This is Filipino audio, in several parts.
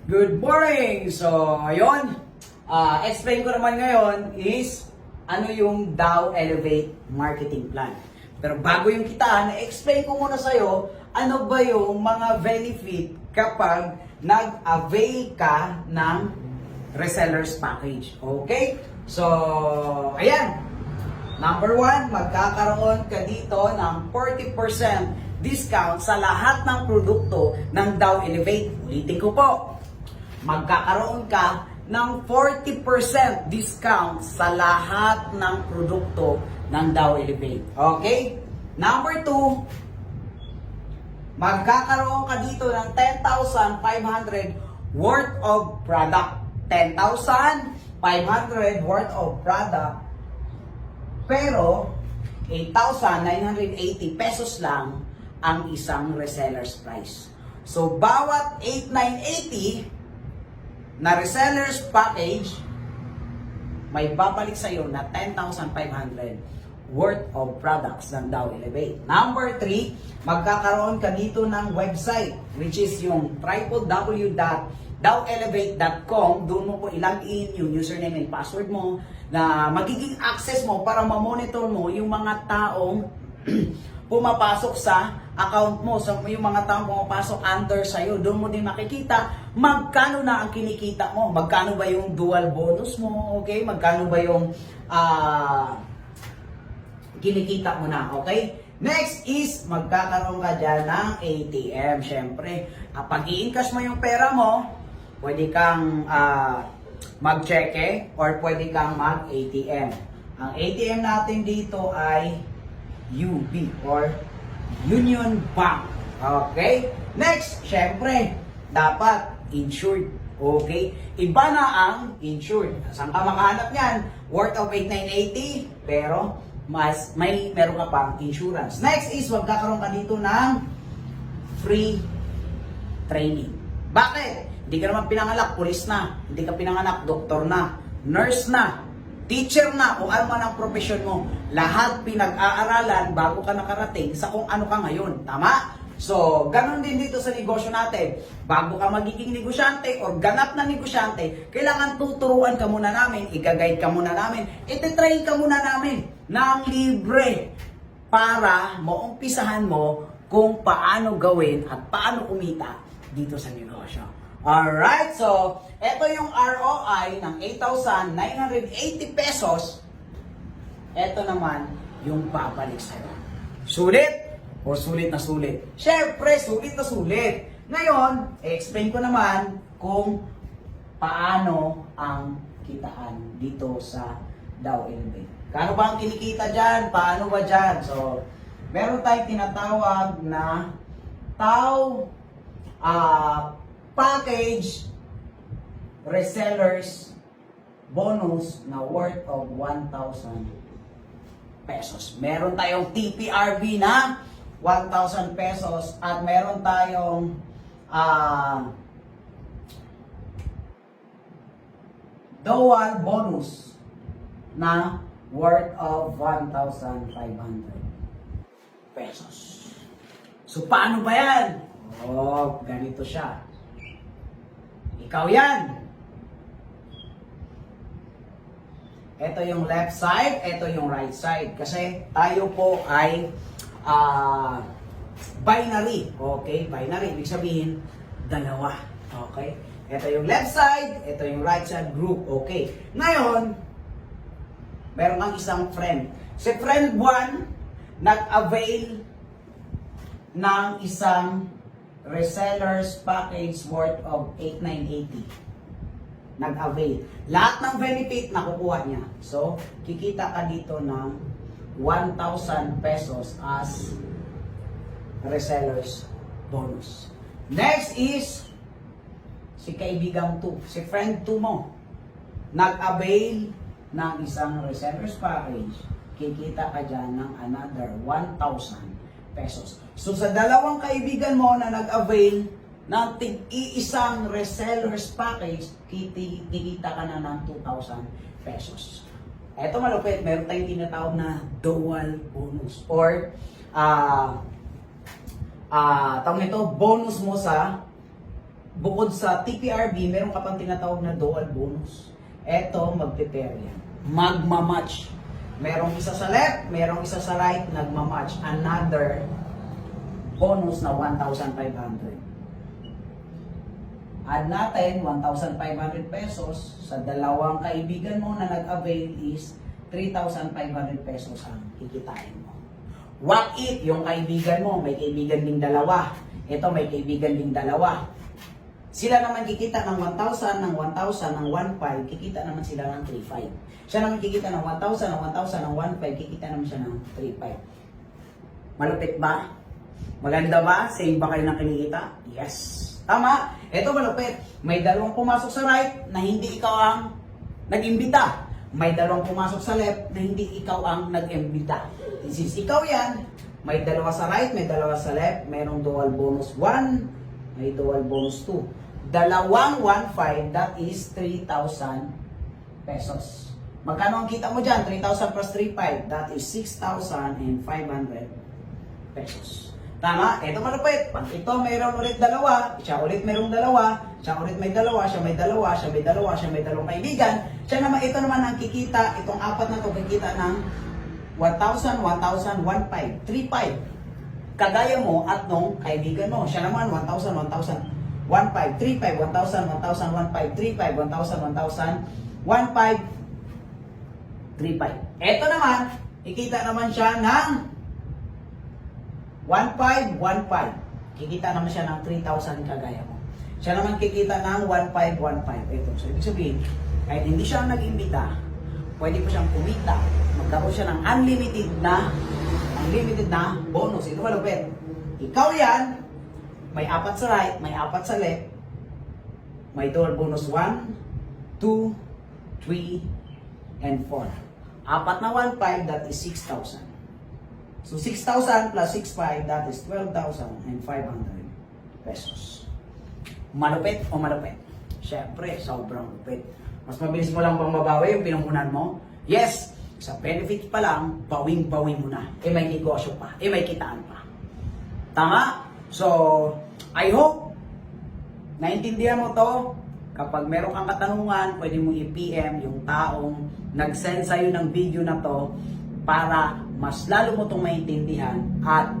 Good morning! So, ayun. Explain ko naman ngayon is ano yung Dow Elevate Marketing Plan. Pero bago yung kitaan, explain ko muna sa'yo ano ba yung mga benefit kapag nag-avail ka ng resellers package. Okay? So, ayan. Number 1, magkakaroon ka dito ng 40% discount sa lahat ng produkto ng Dow Elevate. Ulitin ko po. Magkakaroon ka ng 40% discount sa lahat ng produkto ng Dow Elevate. Okay? Number 2, magkakaroon ka dito ng 10,500 worth of product. 10,500 worth of product. Pero, 8,980 pesos lang ang isang reseller's price. So, bawat 8,980 na resellers package, may babalik sa iyo na 10,500 worth of products ng Dow Elevate. Number 3, magkakaroon ka dito ng website, which is yung www.dowelevate.com. Doon mo po ilagin yung username and password mo na magiging access mo para ma-monitor mo yung mga taong pumapasok sa account mo. So, yung mga taong pumapasok under sa'yo, doon mo din makikita magkano na ang kinikita mo. Magkano ba yung dual bonus mo, okay? Magkano ba yung kinikita mo na, okay? Next is, magkakaroon ka dyan ng ATM. Siyempre, pag i-encash mo yung pera mo, pwede kang mag-cheque or pwede kang mag-ATM. Ang ATM natin dito ay UB or Union Bank. Okay? Next, syempre, dapat insured. Okay? Iba na ang insured. Saan ka makahanap niyan? Worth of 8,980 pero meron ka pang insurance. Next is magkakaroon ka dito ng free training. Bakit? Hindi ka naman pinanganak pulis na, hindi ka pinanganak doktor na, nurse na, teacher na, o ano man ang profession mo. Lahat pinag-aaralan bago ka nakarating sa kung ano ka ngayon. Tama? So, ganun din dito sa negosyo natin. Bago ka magiging negosyante o ganap na negosyante, kailangan tuturuan ka muna namin, i-guide ka muna namin, iti-train ka muna namin ng libre para maumpisahan mo kung paano gawin at paano kumita dito sa negosyo. Alright, so ito yung ROI ng 8,980 pesos. Ito naman yung babalik sa'yo. Sulit o sulit na sulit? Siyempre, sulit na sulit. Ngayon, explain ko naman kung paano ang kitaan dito sa Dow Elevate. Kano ba ang kinikita dyan? Paano ba dyan? So, meron tayong tinatawag na Dow package resellers bonus na worth of 1,000 pesos. Meron tayong TPRB na 1,000 pesos at meron tayong dual bonus na worth of 1,500 pesos. So, paano ba yan? Oh, ganito siya. Ikaw yan. Ito yung left side, ito yung right side. Kasi tayo po ay binary. Okay? Binary. Ibig sabihin, dalawa. Okay? Ito yung left side, ito yung right side group. Okay. Ngayon, meron kang isang friend. Si friend 1, nag-avail ng isang resellers package worth of 8,980. Nag-avail. Lahat ng benefit nakukuha niya. So, kikita ka dito ng 1,000 pesos as resellers bonus. Next is si kaibigan 2, si friend 2 mo. Nag-avail ng isang resellers package. Kikita ka dyan ng another 1,000 pesos. So sa dalawang kaibigan mo na nag-avail ng tig-iisang resellers package, kikita ka na ng 2,000 pesos. Ito malupit, meron tayong tinatawag na dual bonus or tawag nito bonus mo sa bukod sa TPRB, meron ka pang tinatawag na dual bonus. Eto, mag-prepare yan. Magmamatch. Merong isa sa left, merong isa sa right, nagmamatch. Another bonus na 1,500. Add natin 1,500 pesos sa dalawang kaibigan mo na nag-avail is 3,500 pesos ang kikitain mo. What if yung kaibigan mo, may kaibigan ding dalawa. Ito may kaibigan ding dalawa. Sila naman kikita ng 1,000, ng 1,000, ng 1,500, kikita naman sila ng 3,500. Siya naman kikita ng 1,000, ng 1,000, ng 1,500, kikita naman siya ng 3,500. Malupit ba? Maganda ba? Same ba kayo ng kinikita? Yes. Tama. Ito malupit. May dalawang pumasok sa right na hindi ikaw ang nag-imbita. May dalawang pumasok sa left na hindi ikaw ang nag-imbita. Since ikaw yan, may dalawa sa right, may dalawa sa left, mayroong dual bonus 1, may dual bonus 2. Dalawang 1,500, that is 3,000 pesos. Magkano ang kita mo dyan? 3,000 plus 3,500, that is 6,500 pesos. Tama? Ito malupit. Pag ito mayroon ulit dalawa, siya ulit mayroong dalawa, siya ulit may dalawa, siya may dalawa, siya may dalawa, siya may dalawang kaibigan, siya naman, ito naman ang kikita, itong apat na ito kikita ng 1,000, 1,000, 1,500, 3,500. Kagaya mo at nung kaibigan mo. Siya naman 1,000, 1,000, 1,500, 3,500, 1,000, 1,000, 1,500, 3,500, 1,000, 1,000, 1,500, 3,500. Ito naman, ikita naman siya ng 1,500, 1,500. Kikita naman siya ng 3,000 kagaya mo. Siya naman kikita ng 1,500, 1,500. Ito. So, ibig sabihin, kahit hindi siya nag-imbita, pwede po siyang kumita. Magkaroon siya ng unlimited na bonus. Ito malupit. Ikaw yan, may apat sa right, may apat sa left, may dual bonus 1, 2, 3, and 4. Apat na 1,500, that is 6,000. So 6,000 plus 6,500, that is 12,500 pesos. Malupit o malupit? Siyempre, sobrang lupit. Mas mabilis mo lang bang mabawi yung pinungkunan mo? Yes! Sa benefit pa lang, bawing-bawing mo na. May negosyo pa. May kitaan pa. Tama? So, I hope naintindihan mo to. Kapag meron kang katanungan, pwede mo i-PM yung taong nag-send sa'yo ng video na to para mas lalo mo itong maintindihan at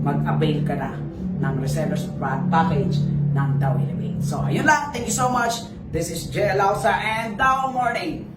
mag-avail ka na ng reseller's package ng Dow Elevate. So, ayun lang. Thank you so much. This is Jay Lausa and Dow Morning.